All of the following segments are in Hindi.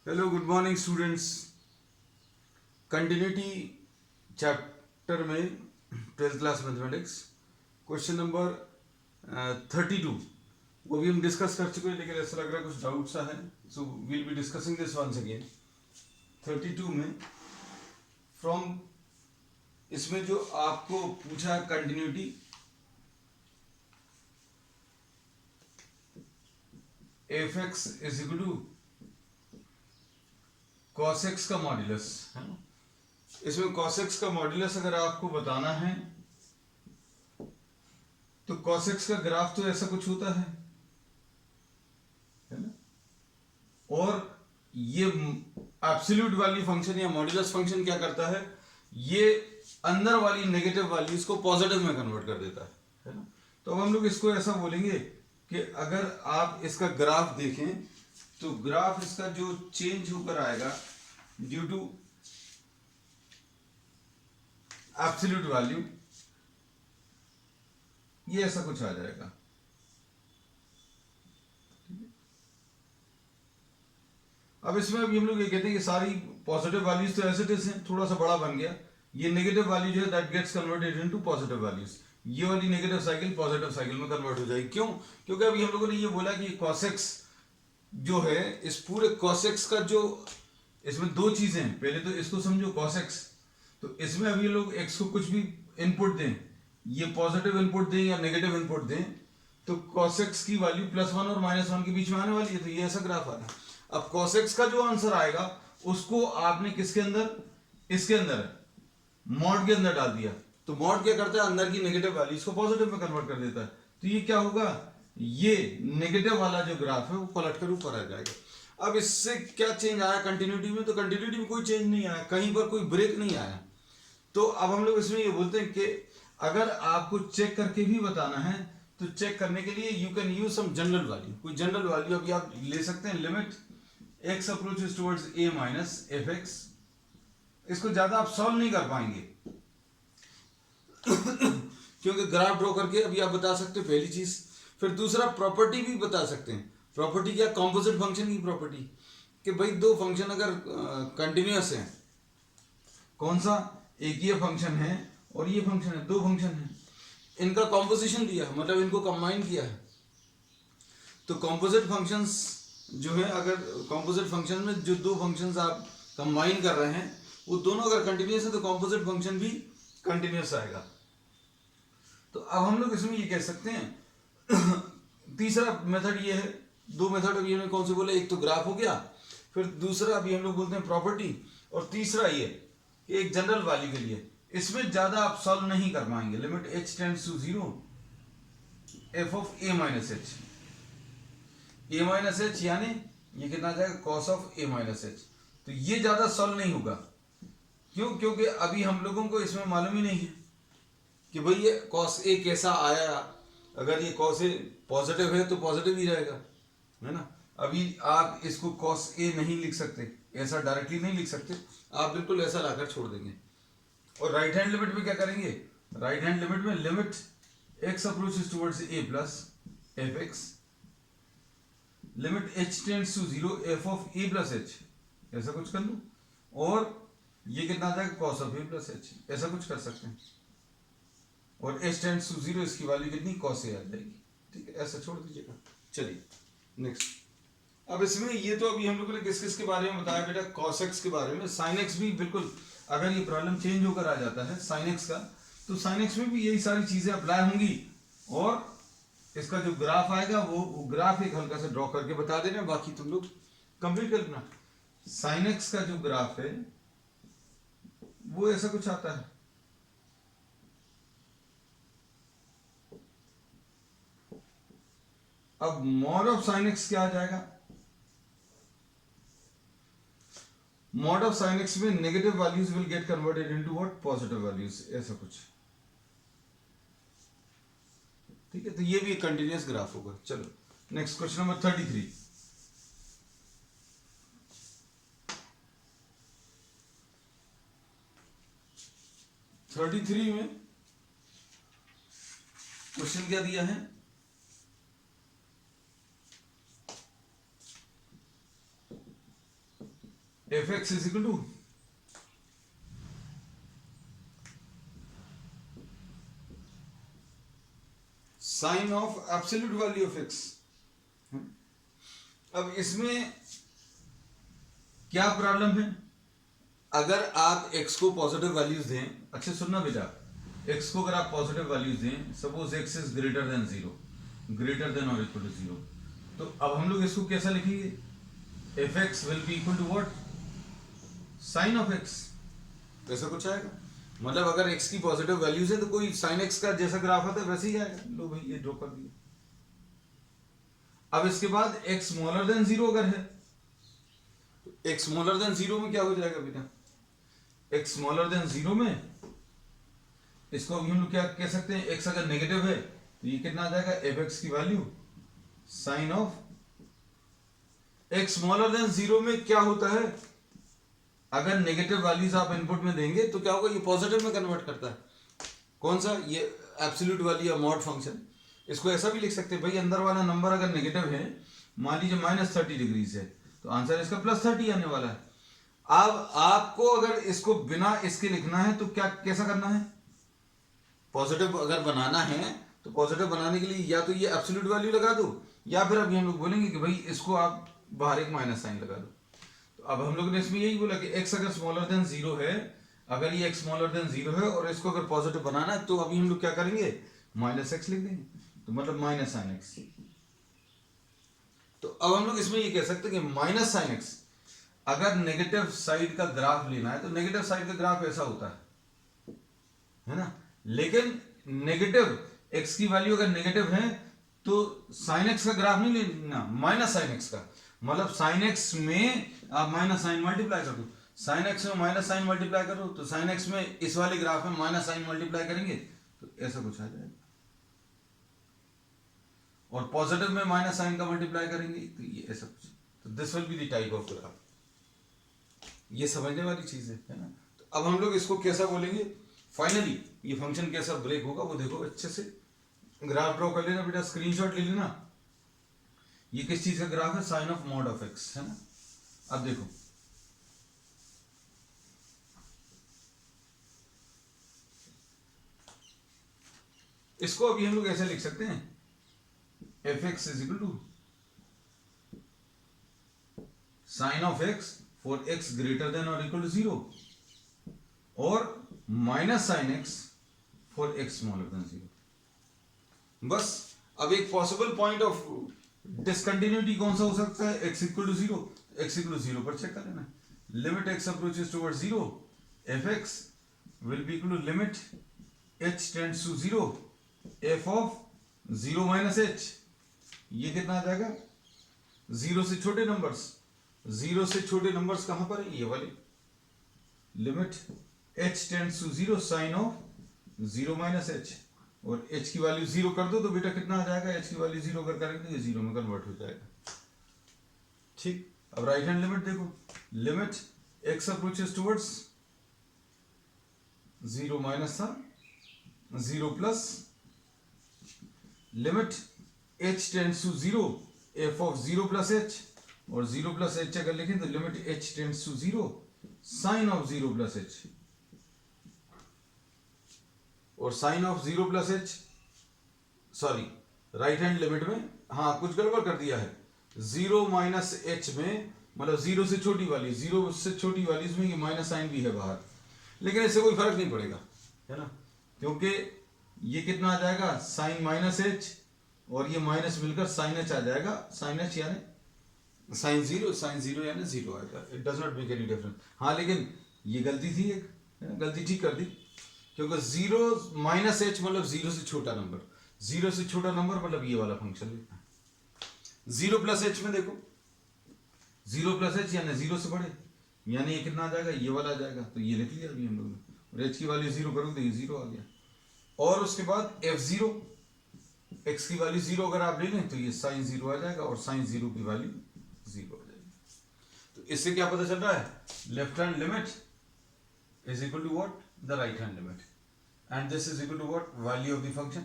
Hello good morning students. Continuity chapter में 12th class mathematics question number 32 वो भी हम डिस्कस कर चुके हैं, लेकिन ऐसा लग रहा है कुछ डाउट सा है, so we'll be discussing this once again. 32 में फ्रॉम इसमें जो आपको पूछा continuity f x is equal to cos x का मॉड्यूलस है ना। इसमें cos x का मॉड्यूलस अगर आपको बताना है तो cos x का ग्राफ तो ऐसा कुछ होता है ना। और ये एब्सोल्यूट वैल्यू फंक्शन या मॉड्यूलस फंक्शन क्या करता है, ये अंदर वाली नेगेटिव वैल्यूज को पॉजिटिव में कन्वर्ट कर देता है ना। तो अब हम लोग इसको ऐसा बोलेंगे कि अगर आप इसका ग्राफ देखें तो ग्राफ इसका जो चेंज होकर आएगा ड्यू टू एब्सोल्यूट वैल्यू, ये ऐसा कुछ आ जाएगा। अब इसमें अभी हम लोग ये कहते हैं कि सारी पॉजिटिव वैल्यूज तो एज इट इज हैं, थोड़ा सा बड़ा बन गया। ये नेगेटिव वैल्यू जो है that gets converted into positive values. ये वाली नेगेटिव साइकिल पॉजिटिव साइकिल में कन्वर्ट हो जाएगी। क्यों? क्योंकि अभी हम लोगों ने ये बोला कि cos x जो है, इस पूरे cos x का जो, इसमें दो चीजें हैं। पहले तो इसको समझो cos x, तो इसमें अभी लोग x को कुछ भी इनपुट दें, ये पॉजिटिव इनपुट दें या नेगेटिव इनपुट दें, तो cos x की वैल्यू +1 और -1 के बीच में आने वाली है। तो ये ऐसा ग्राफ आ रहा है। अब cos x का जो आंसर आएगा उसको आपने किसके अंदर, इसके अंदर मॉड के अंदर डाल दिया। तो मॉड क्या करता है, अंदर की नेगेटिव वैल्यूज को पॉजिटिव में कन्वर्ट कर देता है। तो ये क्या होगा, ये नेगेटिव वाला जो ग्राफ है वो पलट कर ऊपर आ जाएगा। अब इससे क्या चेंज आया कंटिन्यूटी में, तो कंटिन्यूटी में कोई चेंज नहीं आया, कहीं पर कोई ब्रेक नहीं आया। तो अब हम लोग इसमें ये बोलते हैं कि अगर आपको चेक करके भी बताना है तो चेक करने के लिए you can use some general value. कोई जनरल वैल्यू अभी आप ले सकते हैं, limit x approaches towards a minus f x. इसको ज्यादा आप सॉल्व नहीं कर पाएंगे क्योंकि ग्राफ ड्रॉ करके अभी आप बता सकते हो, पहली चीज। फिर दूसरा प्रॉपर्टी भी बता सकते हैं। प्रॉपर्टी क्या, कॉम्पोजिट फंक्शन की प्रॉपर्टी, कि भाई दो फंक्शन अगर कंटिन्यूअस है, कौन सा, एक ये फंक्शन है और ये फंक्शन है, दो फंक्शन है, इनका कॉम्पोजिशन दिया, मतलब इनको कंबाइन किया है। तो कॉम्पोजिट फंक्शंस जो है, अगर कॉम्पोजिट फंक्शन में जो दो फंक्शंस आप कंबाइन कर रहे हैं वो दोनों अगर कंटिन्यूअस है तो कॉम्पोजिट फंक्शन भी कंटिन्यूअस आएगा। तो अब हम लोग इसमें ये कह सकते हैं तीसरा मेथड ये है। दो मेथड अभी हमने कौन से बोले, एक तो ग्राफ हो गया, फिर दूसरा अभी हम लोग बोलते हैं प्रॉपर्टी, और तीसरा ये कि एक जनरल वैल्यू के लिए इसमें ज्यादा आप सॉल्व नहीं कर पाएंगे। Limit h tends to 0 f of a minus h, a minus h यानी ये कितना आ जाएगा, cos of a minus h। तो ये ज्यादा सॉल्व नहीं होगा। क्यों? क्योंकि अभी हम लोगों को इसमें मालूम ही नहीं है कि भाई ये cos a कैसा आया। अगर ये cos a पॉजिटिव है तो पॉजिटिव ही रहेगा, है ना। अभी आप इसको cos a नहीं लिख सकते, ऐसा डायरेक्टली नहीं लिख सकते, आप बिल्कुल ऐसा लाकर छोड़ देंगे। और राइट हैंड लिमिट में क्या करेंगे, राइट हैंड लिमिट में limit x approaches towards a plus f x, limit h tends to 0 f of a plus h, ऐसा कुछ कर लूं, और ये कितना आ जाएगा, cos of a plus h, ऐसा कुछ कर सकते हैं। और h टेंड्स टू 0, इसकी वैल्यू कितनी, cos a आ जाएगी। ठीक है, ऐसा छोड़ दीजिएगा। चलिए नेक्स्ट। अब इसमें ये तो अभी हम लोगों ने किस किस के बारे में बताया बेटा, cos x के बारे में। sin x भी बिल्कुल, अगर ये प्रॉब्लम चेंज होकर आ जाता है sin x का, तो sin x में भी यही सारी चीजें अप्लाई होंगी। और इसका जो ग्राफ आएगा वो ग्राफ एक हल्का से ड्रॉ करके बता देना, बाकी तुम लोग कंप्लीट कर लेना। sin x का जो ग्राफ है वो ऐसा कुछ आता है। अब मॉड ऑफ sin x क्या आ जाएगा, मॉड ऑफ sin x में negative values will get converted into what, positive values, ऐसा कुछ। ठीक है, तो ये भी एक कंटिन्यूअस ग्राफ होगा। चलो नेक्स्ट क्वेश्चन नंबर 33। में क्वेश्चन क्या दिया है, f x is equal to sine of absolute value of x. अब इसमें क्या प्रॉब्लम है, अगर आप x को पॉजिटिव वैल्यूज दें, अच्छे सुनना बेटा, x को अगर आप पॉजिटिव वैल्यूज दें, suppose x is greater than 0, greater than और इक्वल टू 0, तो अब हम लोग इसको कैसा लिखेंगे, f x will be equal to what, sine of x, ऐसा कुछ आएगा। मतलब अगर x की पॉजिटिव वैल्यूज है तो कोई साइन x का जैसा ग्राफ आता है वैसे ही आएगा। लो भाई ये ड्रॉ कर दिया। अब इसके बाद x स्मॉलर देन 0 अगर है, x स्मॉलर देन 0 में क्या हो जाएगा बेटा, x स्मॉलर देन 0 में इसको अभी हम लोग क्या कह सकते हैं, x अगर नेगेटिव है तो ये कितना आ जाएगा, एफ एक्स की value sine of x smaller than 0 में क्या होता है, अगर नेगेटिव वैल्यूज आप इनपुट में देंगे तो क्या होगा, ये पॉजिटिव में कन्वर्ट करता है। कौन सा, ये एब्सोल्यूट वैल्यू या मॉड फंक्शन। इसको ऐसा भी लिख सकते हैं भाई, अंदर वाला नंबर अगर नेगेटिव है, मान लीजिए -30 डिग्रीज है, तो आंसर इसका +30 आने वाला है। अब आपको अगर इसको बिना इसके लिखना है तो क्या कैसा करना है, पॉजिटिव अगर बनाना है तो पॉजिटिव बनाने के लिए या तो ये एब्सोल्यूट वैल्यू लगा दो, या फिर अभी हम लोग बोलेंगे कि भाई इसको आप बाहर एक माइनस साइन लगा दो। तो अब हम लोग ने इसमें यही बोला कि x अगर स्मॉलर देन 0 है, अगर ये x स्मॉलर देन 0 है और इसको अगर पॉजिटिव बनाना है तो अभी हम लोग क्या करेंगे, -x लिख देंगे, तो मतलब माइनस साइन एक्स। तो अब हम लोग इसमें ये कह सकते हैं कि माइनस साइन एक्स, अगर नेगेटिव साइड का ग्राफ लेना है तो नेगेटिव साइड का ग्राफ ऐसा होता है ना, लेकिन नेगेटिव x की वैल्यू अगर नेगेटिव है तो साइन एक्स का ग्राफ नहीं लेना, माइनस साइन एक्स का। मतलब साइन एक्स में आप माइनस साइन मल्टीप्लाई कर दो, साइन एक्स में माइनस साइन मल्टीप्लाई करो, तो साइन एक्स में इस वाले ग्राफ में माइनस साइन मल्टीप्लाई करेंगे तो ऐसा कुछ आ जाएगा, और पॉजिटिव में माइनस साइन का मल्टीप्लाई करेंगे तो ये ऐसा कुछ। तो this will be the type of graph. ये समझने वाली चीज है ना। तो अब हम लोग इसको कैसा बोलेंगे, फाइनली ये फंक्शन कैसा ब्रेक होगा वो देखो, अच्छे से ग्राफ ड्रॉ कर लेना बेटा, स्क्रीनशॉट ले लेना। ये किस चीज का ग्राफ है, sine of mod of x, है ना। अब देखो इसको अभी हम लोग ऐसे लिख सकते हैं, f x is equal to sine of x for x greater than और इक्वल टू 0, और minus sine x for x smaller than 0। बस अब एक पॉसिबल पॉइंट ऑफ डिसकंटिन्यूटी कौन सा हो सकता है, x equal to 0, x equal to 0 पर चेक कर लेना, limit x approaches towards 0, f x will be equal to limit h tends to 0, f of 0 minus h, ये कितना आ जाएगा, 0 से छोटे नंबर्स, 0 से छोटे नंबर्स कहां पर है, ये वाले, limit h tends to 0 sine of 0 minus h, और h की वैल्यू 0 कर दो तो बेटा कितना आ जाएगा, h की वैल्यू 0 कर करेंगे तो ये 0 में कन्वर्ट हो जाएगा। ठीक, अब राइट हैंड लिमिट देखो, limit x approaches towards 0 minus था 0 plus, limit h tends to 0, f of 0 plus h, और 0 प्लस h अगर लिखें तो limit h tends to 0 sine of 0 plus h, और sine of 0 plus h, sorry right hand limit में हाँ कुछ गड़बड़ कर दिया है, 0 माइनस h में मतलब 0 से छोटी वाली, 0 से छोटी वाली इसमें ये माइनस साइन भी है बाहर, लेकिन इससे कोई फर्क नहीं पड़ेगा, है ना, क्योंकि ये कितना आ जाएगा, साइन माइनस h, और ये माइनस मिलकर साइन h आ जाएगा, साइन h यानी साइन 0 यानी 0 आएगा, it does not make any difference. हाँ लेकिन ये गलती थी, एक गलती ठीक कर दी, क्योंकि 0 माइनस h मतलब 0 से छोटा नंबर, 0 से छोटा नंबर मतलब ये वाला फंक्शन लिखना है। 0 प्लस h में देखो, 0 प्लस h यानी 0 से बड़े, यानी ये कितना आ जाएगा, ये वाला आ जाएगा, तो ये लिख लिया अभी हम लोग ने, और h की वैल्यू 0 करोगे तो ये 0 आ गया, और उसके बाद f0, x की वैल्यू 0 अगर आप ले लें तो ये साइन 0 आ जाएगा, और साइन 0 की वैल्यू 0 आ जाएगी। तो इससे क्या पता चल रहा है, left hand limit is equal to what, the right hand limit, and this is equal to what, value of the function.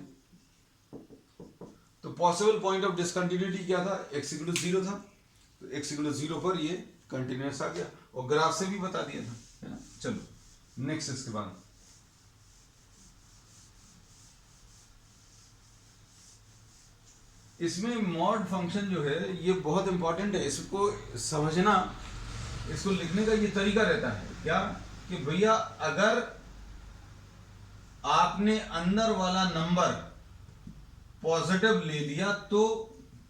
तो पॉसिबल पॉइंट ऑफ डिसकंटिन्यूटी क्या था, x इक्वल टू 0 था, तो x इक्वल टू 0 पर ये कंटिन्यूअस आ गया, और ग्राफ से भी बता दिया था, है ना। चलो नेक्स्ट इसके बाद इसमें मॉड फंक्शन जो है ये बहुत इंपॉर्टेंट है, इसको समझना, इसको लिखने का ये तरीका रहता है क्या कि भैया अगर आपने अंदर वाला नंबर पॉजिटिव ले लिया तो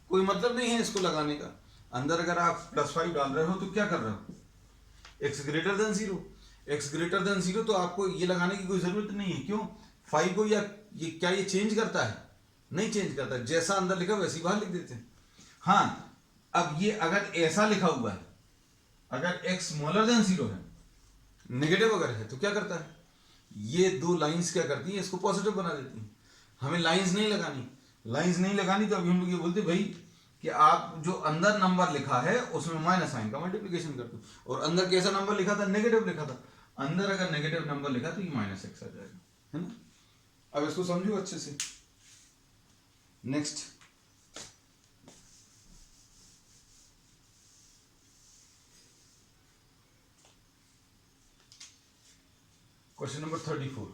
कोई मतलब नहीं है इसको लगाने का। अंदर अगर आप +5 डाल रहे हो तो क्या कर रहे हो, x greater than 0, x greater than 0, तो आपको ये लगाने की कोई जरूरत नहीं है। क्यों, 5 को या ये क्या ये चेंज करता है, नहीं चेंज करता, जैसा अंदर लिखा वैसे ही बाहर लिख देते हैं। हाँ, अब ये अगर ऐसा लिखा हुआ है, अगर x स्मॉलर देन 0 है, नेगेटिव अगर है, तो क्या करता है, ये दो लाइंस क्या करती है, इसको पॉजिटिव बना देती है। हमें लाइंस नहीं लगानी, लाइंस नहीं लगानी, तो अभी हम लोग ये बोलते भाई कि आप जो अंदर नंबर लिखा है उसमें माइनस साइन का मल्टीप्लिकेशन कर दो, और अंदर कैसा नंबर लिखा था, नेगेटिव लिखा था, अंदर अगर नेगेटिव नंबर लिखा तो ये -x आ जाएगा, है ना। अब इसको समझो अच्छे से। Next question number 34,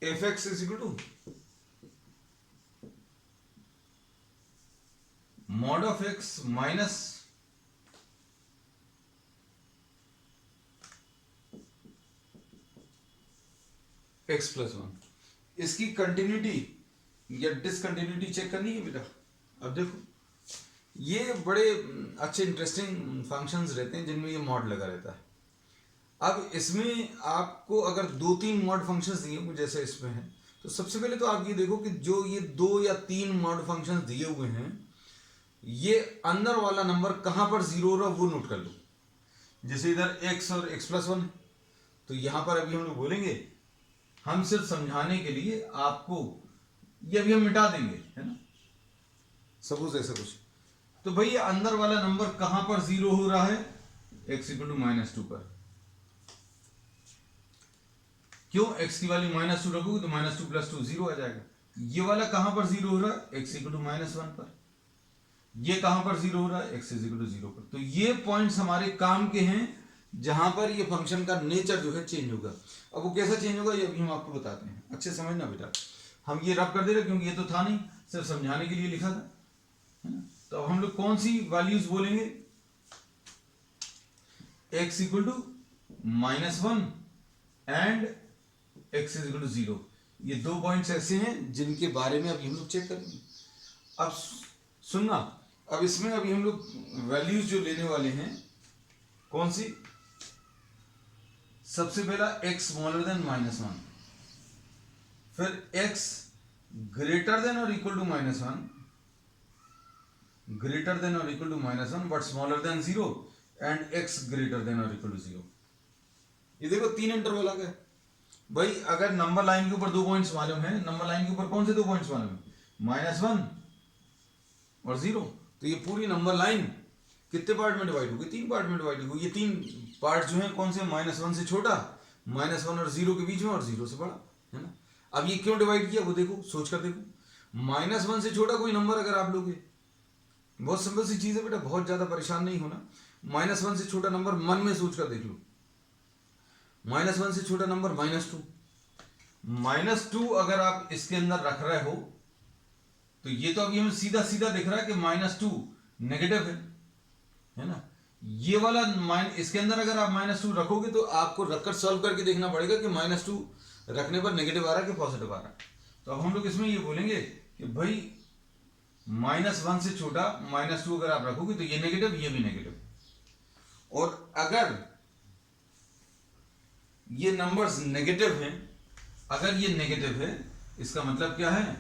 f(x) is equal to mod of x minus x plus 1। इसकी कंटिन्यूटी या डिसकंटिन्यूटी चेक करनी है बेटा। अब देखो ये बड़े अच्छे इंटरेस्टिंग फंक्शंस रहते हैं जिनमें ये मॉड लगा रहता है। अब इसमें आपको अगर 2-3 मॉड फंक्शंस दिए हुए जैसे इसमें है, तो सबसे पहले तो आप ये देखो कि जो ये 2 या 3 मॉड फंक्शंस दिए हुए हैं, ये अंदर वाला नंबर कहां पर 0 हो रहा है वो नोट कर लो। जैसे इधर x और x plus 1, तो यहां पर अभी हम लोग बोलेंगे, हम सिर्फ समझाने के लिए आपको ये अभी हम मिटा देंगे, है ना, सपोज ऐसा कुछ। तो भाई ये अंदर वाला नंबर कहां पर 0 हो रहा है, x = -2 पर। क्यों, x की वैल्यू -2 रखोगे तो -2 + 2 0 आ जाएगा। ये वाला कहां पर 0 हो रहा है, x = -1 पर। ये कहां पर 0 हो रहा है, x = 0 पर। तो ये पॉइंट्स हमारे काम के हैं जहां पर ये फंक्शन का नेचर जो है चेंज होगा। अब वो कैसा चेंज होगा ये अभी हम आपको बताते हैं, अच्छे समझना बेटा। हम ये रब कर दे रहे क्योंकि ये तो था नहीं, सिर्फ समझाने के लिए लिखा था, है ना। तो अब हम लोग कौन सी वैल्यूज बोलेंगे, x = -1 एंड x = 0। ये दो पॉइंट्स ऐसे हैं जिनके बारे में अभी हम लोग चेक करेंगे। अब सुनना, अब इसमें अभी हम लोग वैल्यूज जो लेने वाले हैं, कौन सी, सबसे पहला x स्मॉलर देन -1, फिर x ग्रेटर देन और इक्वल टू -1, ग्रेटर देन और equal to -1 but smaller than 0, and x greater than और इक्वल टू 0। ये देखो 3 इंटरवल आ गए भाई। अगर नंबर लाइन के ऊपर 2 पॉइंट्स मालूम है, नंबर लाइन के ऊपर कौन से 2 पॉइंट्स मालूम है, -1 और 0, तो ये पूरी नंबर लाइन कितने पार्ट में डिवाइड होगी, 3 पार्ट में डिवाइड होगी। ये 3 पार्ट जो हैं कौन से, -1 से छोटा, -1 और 0 के बीच में, और 0 से बड़ा, है ना। अब ये क्यों डिवाइड किया वो देखो, सोच कर देखो। -1 से छोटा कोई नंबर अगर आप लोगे, बहुत सिंपल सी चीज है बेटा, बहुत ज्यादा परेशान नहीं होना। -1 से छोटा नंबर मन में सोच कर देख लो। -1 से छोटा नंबर -2, -2 अगर आप इसके अंदर रख रहे हो तो ये तो अभी हमें सीधा सीधा दिख रहा है कि -2 नेगेटिव है ना। ये वाला इसके अंदर अगर आप -2 रखोगे तो आपको रखकर सॉल्व करके देखना पड़ेगा कि -2 रखने पर नेगेटिव आ रहा है कि पॉजिटिव आ रहा है। तो अब हम लोग इसमें ये बोलेंगे कि भाई -1 से छोटा -2 अगर आप रखोगे तो ये नेगेटिव, ये भी नेगेटिव। और अगर ये नंबर्स नेगेटिव हैं, अगर ये नेगेटिव है, इसका मतलब क्या है,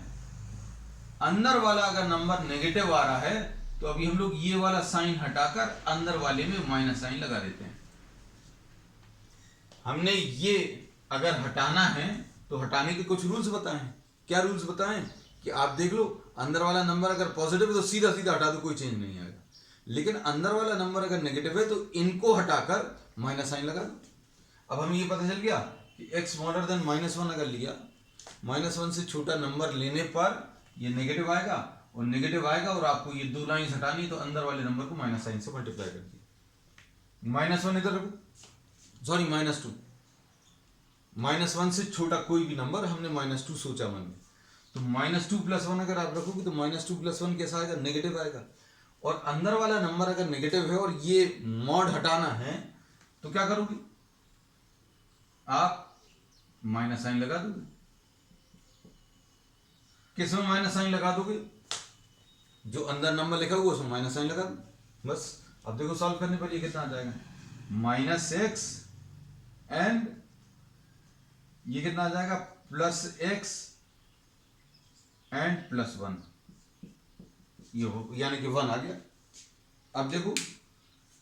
अंदर वाला अगर नंबर नेगेटिव आ रहा है तो अभी हम लोग ये वाला साइन हटाकर अंदर वाले में माइनस साइन लगा देते हैं। हमने ये अगर हटाना है तो हटाने के कुछ रूल्स बताए हैं। क्या रूल्स बताएं कि आप देख लो, अंदर वाला नंबर अगर पॉजिटिव है तो सीधा सीधा हटा दो, कोई चेंज नहीं आएगा। लेकिन अंदर वाला नंबर अगर नेगेटिव है तो इनको हटाकर माइनस साइन लगा दो। अब हमें ये पता चल गया कि x स्मॉलर देन -1 अगर लिया, -1 से छोटा नंबर लेने पर ये नेगेटिव आएगा, और नेगेटिव आएगा और आपको ये दो लाइन हटानी है, तो अंदर वाले नंबर को माइनस साइन से मल्टीप्लाई कर दिया। -1 इधर रखो, सॉरी -2, -1 से छोटा कोई भी नंबर हमने -2 सोचा मन में, तो -2 + 1 अगर आप रखोगे तो -2 + 1 कैसा आएगा, नेगेटिव आएगा। और अंदर वाला नंबर अगर नेगेटिव है और ये मॉड हटाना है तो क्या करोगे, आप माइनस साइन लगा दोगे। किस में माइनस साइन लगा दोगे, जो अंदर नंबर लिखा हुआ उसमें माइनस साइन लगा दो बस। अब देखो सॉल्व करने पर ये कितना आ जाएगा, -x एंड ये कितना आ जाएगा, +x एंड +1, ये हो यानी कि 1 आ गया। अब देखो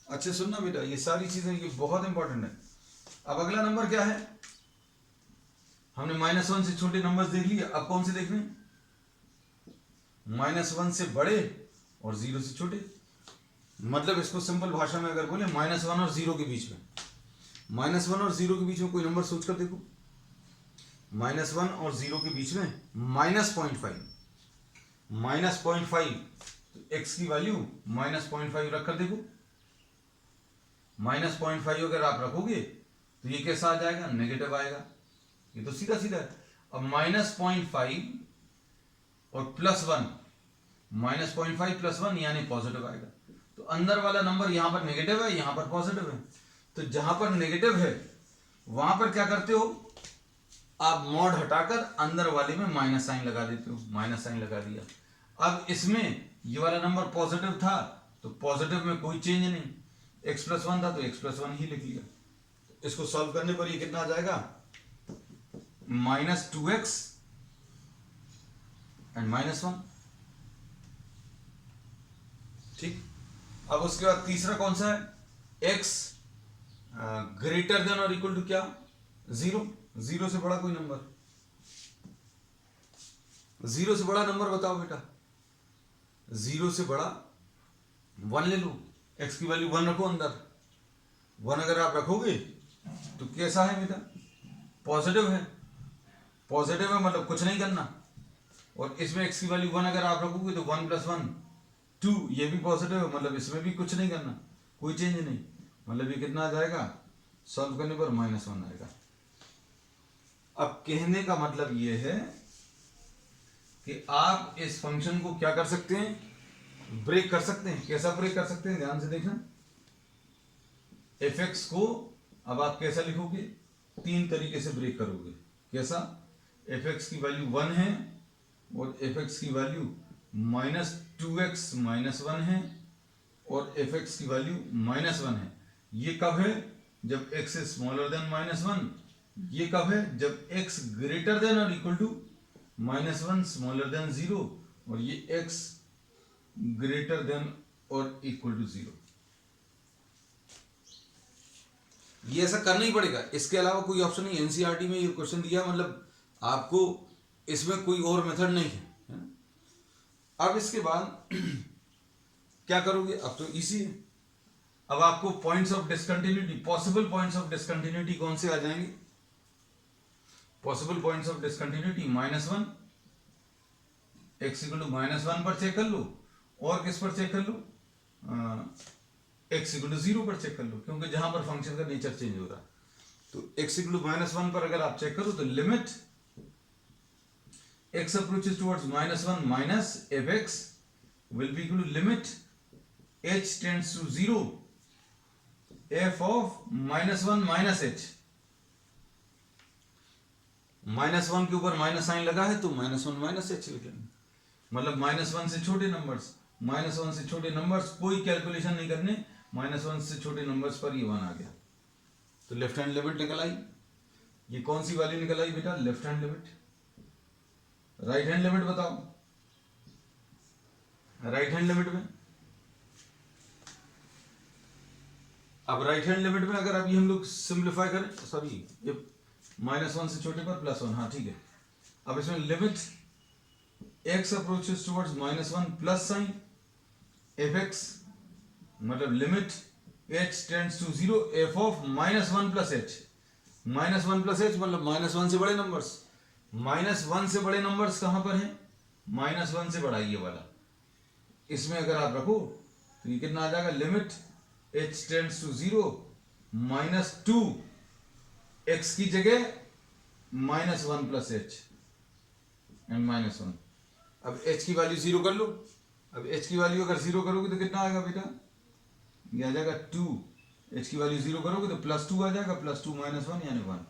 अच्छे सुनना बेटा, ये सारी चीजें ये बहुत इंपॉर्टेंट है। अब अगला नंबर क्या है, हमने -1 से छोटे नंबर्स देख लिए, अब कौन से देखने, -1 से बड़े और 0 से छोटे। मतलब इसको सिंपल भाषा में अगर बोले, -1 और 0 के बीच में, -1 और 0 के बीच में कोई नंबर सोचकर देखो, -1 और 0 के बीच में -0.5, -0.5, तो x की वैल्यू -0.5 रखकर देखो, -0.5 अगर आप रखोगे तो ये कैसा आ जाएगा, नेगेटिव आएगा। ये तो सीधा सीधा है। अब -0.5 और +1, -0.5 + 1 यानी पॉजिटिव आएगा। तो अंदर वाला नंबर यहां पर नेगेटिव है, यहां पर पॉजिटिव है, तो जहां पर नेगेटिव है वहां पर क्या करते हो, आप मॉड हटाकर अंदर वाले में माइनस साइन लगा देते हो, माइनस साइन लगा दिया। अब इसमें ये वाला नंबर पॉजिटिव था तो पॉजिटिव में कोई चेंज नहीं, x + 1 था तो x + 1 ही लिख लिया। इसको सॉल्व करने पर ये कितना आ जाएगा, -2x एंड -1। ठीक, अब उसके बाद तीसरा कौन सा है, x ग्रेटर देन और इक्वल टू क्या, 0, 0 से बड़ा कोई नंबर, 0 से बड़ा नंबर बताओ बेटा, 0 से बड़ा 1 ले लो, x की वैल्यू 1 रखो अंदर, 1 अगर आप रखोगे तो कैसा है बेटा, पॉजिटिव है, पॉजिटिव है मतलब कुछ नहीं करना। और इसमें x की वैल्यू 1 अगर आप रखोगे तो 1 + 1 2, ये भी पॉजिटिव है मतलब इसमें भी कुछ नहीं करना, कोई चेंज नहीं, मतलब ये कितना आ जाएगा, सॉल्व करने पर -1 आएगा। अब कहने का मतलब ये है कि आप इस फंक्शन को क्या कर सकते हैं, ब्रेक कर सकते हैं। कैसा ब्रेक कर सकते हैं, ध्यान से देखना। fx को अब आप कैसा लिखोगे, 3 तरीके से ब्रेक करोगे। कैसा, fx की वैल्यू 1 है और fx की वैल्यू -2x -1 है और fx की वैल्यू -1 है। ये कब है, जब x इज स्मॉलर देन -1। ये कब है, जब x ग्रेटर देन और इक्वल टू -1 स्मॉलर देन 0, और ये x ग्रेटर देन और इक्वल टू 0। ये ऐसा करना ही पड़ेगा, इसके अलावा कोई ऑप्शन नहीं। एनसीईआरटी में ये क्वेश्चन दिया, मतलब आपको इसमें कोई और मेथड नहीं है। अब इसके बाद क्या करोगे, अब तो इजी है। अब आपको points of discontinuity, possible points of discontinuity कौन से आ जाएंगे, possible points of discontinuity -1, x = -1 पर चेक कर लो, और किस पर चेक कर लो, x = 0 पर चेक कर लो, क्योंकि जहां पर फंक्शन का नेचर चेंज हो रहा है। तो x = -1 पर अगर आप चेक करो तो limit x approaches towards -1 minus fx will be equal to limit h tends to 0 f of -1 minus h। -1 के ऊपर माइनस साइन लगा है तो -1 minus h लिख लेंगे, मतलब -1 से छोटे नंबर्स, -1 से छोटे नंबर्स कोई कैलकुलेशन नहीं करने, -1 से छोटे नंबर्स पर ये 1 आ गया। तो लेफ्ट हैंड लिमिट निकल आई। ये कौन सी वैल्यू निकल आई बेटा, left hand limit. Right hand limit बताओ, राइट हैंड लिमिट में, अब राइट हैंड लिमिट में अगर अभी हम लोग सिंप्लीफाई करें, सॉरी ये -1 से छोटे पर +1, हाँ ठीक है। अब इसमें limit x approaches towards -1 plus sign fx, मतलब limit h tends to 0 f of -1 plus h। -1 plus h मतलब -1 से बड़े नंबर्स। -1 से बड़े नंबर्स कहां पर हैं, -1 से बड़ा ये वाला, इसमें अगर आप रखो तो ये कितना आ जाएगा, limit h tends to 0 -2 x की जगह -1 + h एंड -1। अब h की वैल्यू 0 कर लो। अब h की वैल्यू अगर 0 करोगे तो कितना आएगा बेटा, ये आ जाएगा 2। h की वैल्यू 0 करोगे तो +2 आ जाएगा, +2 - 1 यानी 1।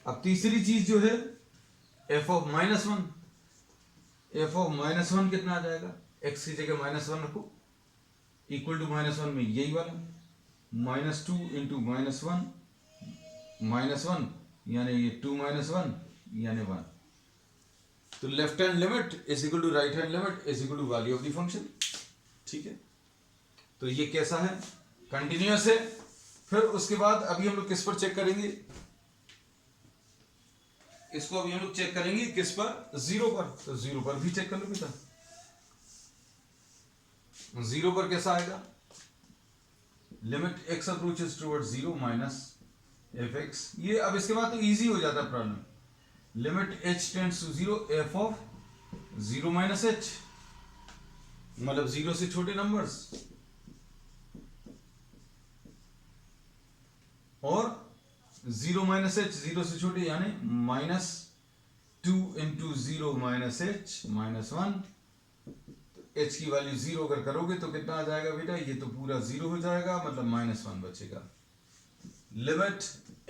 अब तीसरी चीज जो है f ऑफ -1, f ऑफ -1 कितना आ जाएगा, x की जगह -1 रखो, इक्वल टू -1 में यही वाला -2 × -1 यानी ये 2 - 1 यानी 1। तो left hand limit is equal to right hand limit is equal to value of the function. ठीक है, तो ये कैसा है, कंटिन्यूअस है। फिर उसके बाद अभी हम लोग किस पर चेक करेंगे, इसको अभी हम लोग चेक करेंगे किस पर, 0 पर। तो 0 पर भी चेक कर लो बेटा। 0 पर कैसा आएगा, limit x approaches towards 0 -fx। ये अब इसके बाद तो इजी हो जाता है problem. Limit h tends to 0 f of 0 - h, मतलब 0 से छोटे नंबर्स, और 0 - h 0 से छोटे यानी -2 × 0 - h -1। h की वैल्यू 0 अगर करोगे तो कितना आ जाएगा बेटा, ये तो पूरा 0 हो जाएगा, मतलब -1 बचेगा। Limit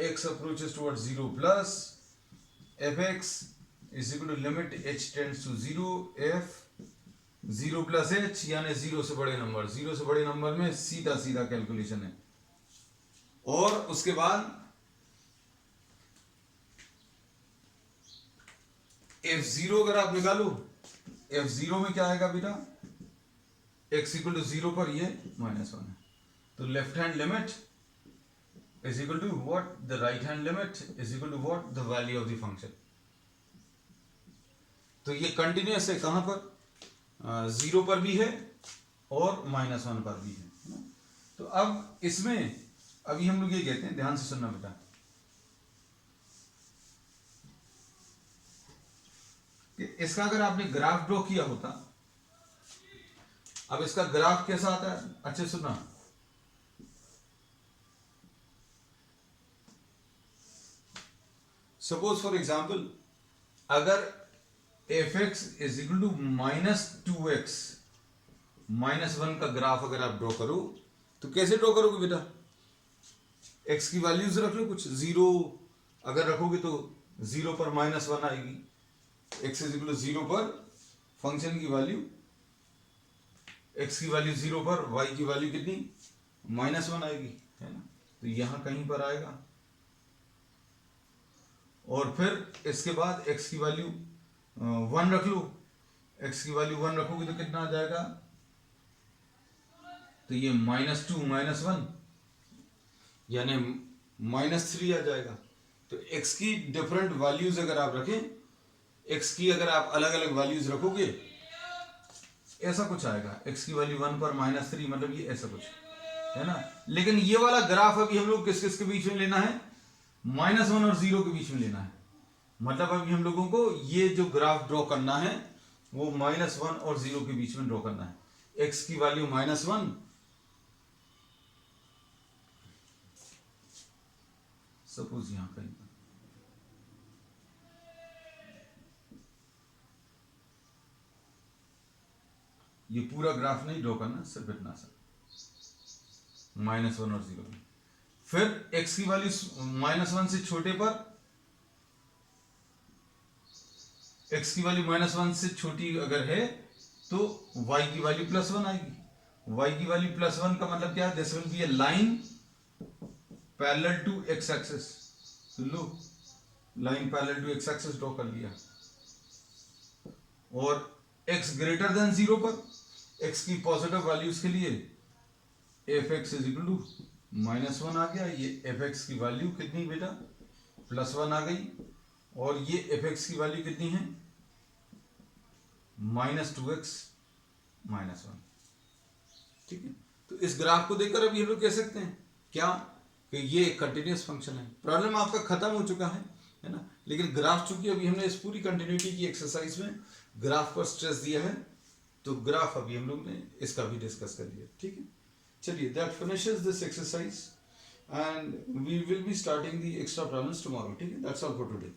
x approaches towards 0 plus fx is equal to limit h tends to 0 f 0 + h यानी 0 से बड़े नंबर। 0 से बड़े नंबर में सीधा सीधा कैलकुलेशन है। और उसके बाद f0 अगर आप निकालो, f0 में क्या आएगा बेटा, x = 0 पर ये -1 है। तो left hand limit is equal to what, the right hand limit is equal to what, the value of the function. तो ये कंटिन्यूअस है, कहां पर, 0 पर भी है और -1 पर भी है। तो अब इसमें अभी हम लोग ये कहते हैं, ध्यान से सुनना बेटा, कि इसका अगर आपने ग्राफ ड्रॉ किया होता, अब इसका ग्राफ कैसा आता है, अच्छे सुनना। सपोज फॉर एग्जाम्पल, अगर fx is equal to -2x -1 का ग्राफ अगर आप ड्रॉ करो तो कैसे ड्रॉ करोगे बेटा, x की वैल्यूज रख लो कुछ। 0 अगर रखोगे तो 0 पर -1 आएगी, x इज इक्वल टू 0 पर फंक्शन की वैल्यू, x की वैल्यू 0 पर y की वैल्यू कितनी, -1 आएगी, है ना। तो यहां कहीं पर आएगा, और फिर इसके बाद x की वैल्यू 1 रख लो। x की वैल्यू 1 रखोगे तो कितना आ जाएगा, तो ये -2 - 1 यानी -3 आ जाएगा। तो x की डिफरेंट वैल्यूज अगर आप रखें, x की अगर आप अलग अलग वैल्यूज रखोगे, ऐसा कुछ आएगा। x की वैल्यू 1 पर -3, मतलब ये ऐसा कुछ है ना। लेकिन ये वाला ग्राफ अभी हम लोग किस किस के बीच में लेना है, -1 और 0 के बीच में लेना है। मतलब अभी हम लोगों को ये जो ग्राफ ड्रॉ करना है वो -1 और 0 के बीच में ड्रॉ करना है। x की वैल्यू -1, सपोज यहां कहीं पर, ये पूरा ग्राफ नहीं ड्रॉ करना, सिर्फ इतना सा -1 और 0 में। फिर x की वैल्यू -1 से छोटे पर, x की वैल्यू -1 से छोटी अगर है तो y की वैल्यू +1 आएगी। y की वैल्यू +1 का मतलब क्या है, this will be a line parallel to x axis. तो लो, line parallel to x axis draw कर लिया। और x ग्रेटर देन 0 पर, x की पॉजिटिव वैल्यूज के लिए fx इज इक्वल टू -1 आ गया। ये fx की वैल्यू कितनी बेटा, +1 आ गई। और ये fx की वैल्यू कितनी है, -2x -1। ठीक है, तो इस ग्राफ को देखकर अभी हम लोग कह सकते हैं क्या, कि ये एक कंटिन्यूअस फंक्शन है। प्रॉब्लम आपका खत्म हो चुका है ना। लेकिन ग्राफ चूंकि अभी हमने इस पूरी कंटिन्यूटी की एक्सरसाइज में ग्राफ पर स्ट्रेस दिया है, तो ग्राफ अभी हम लोग ने इसका भी डिस्कस कर लिया, ठीक है। चलिए, that finishes this exercise and we will be starting the extra problems tomorrow, ठीक है। That's all for today.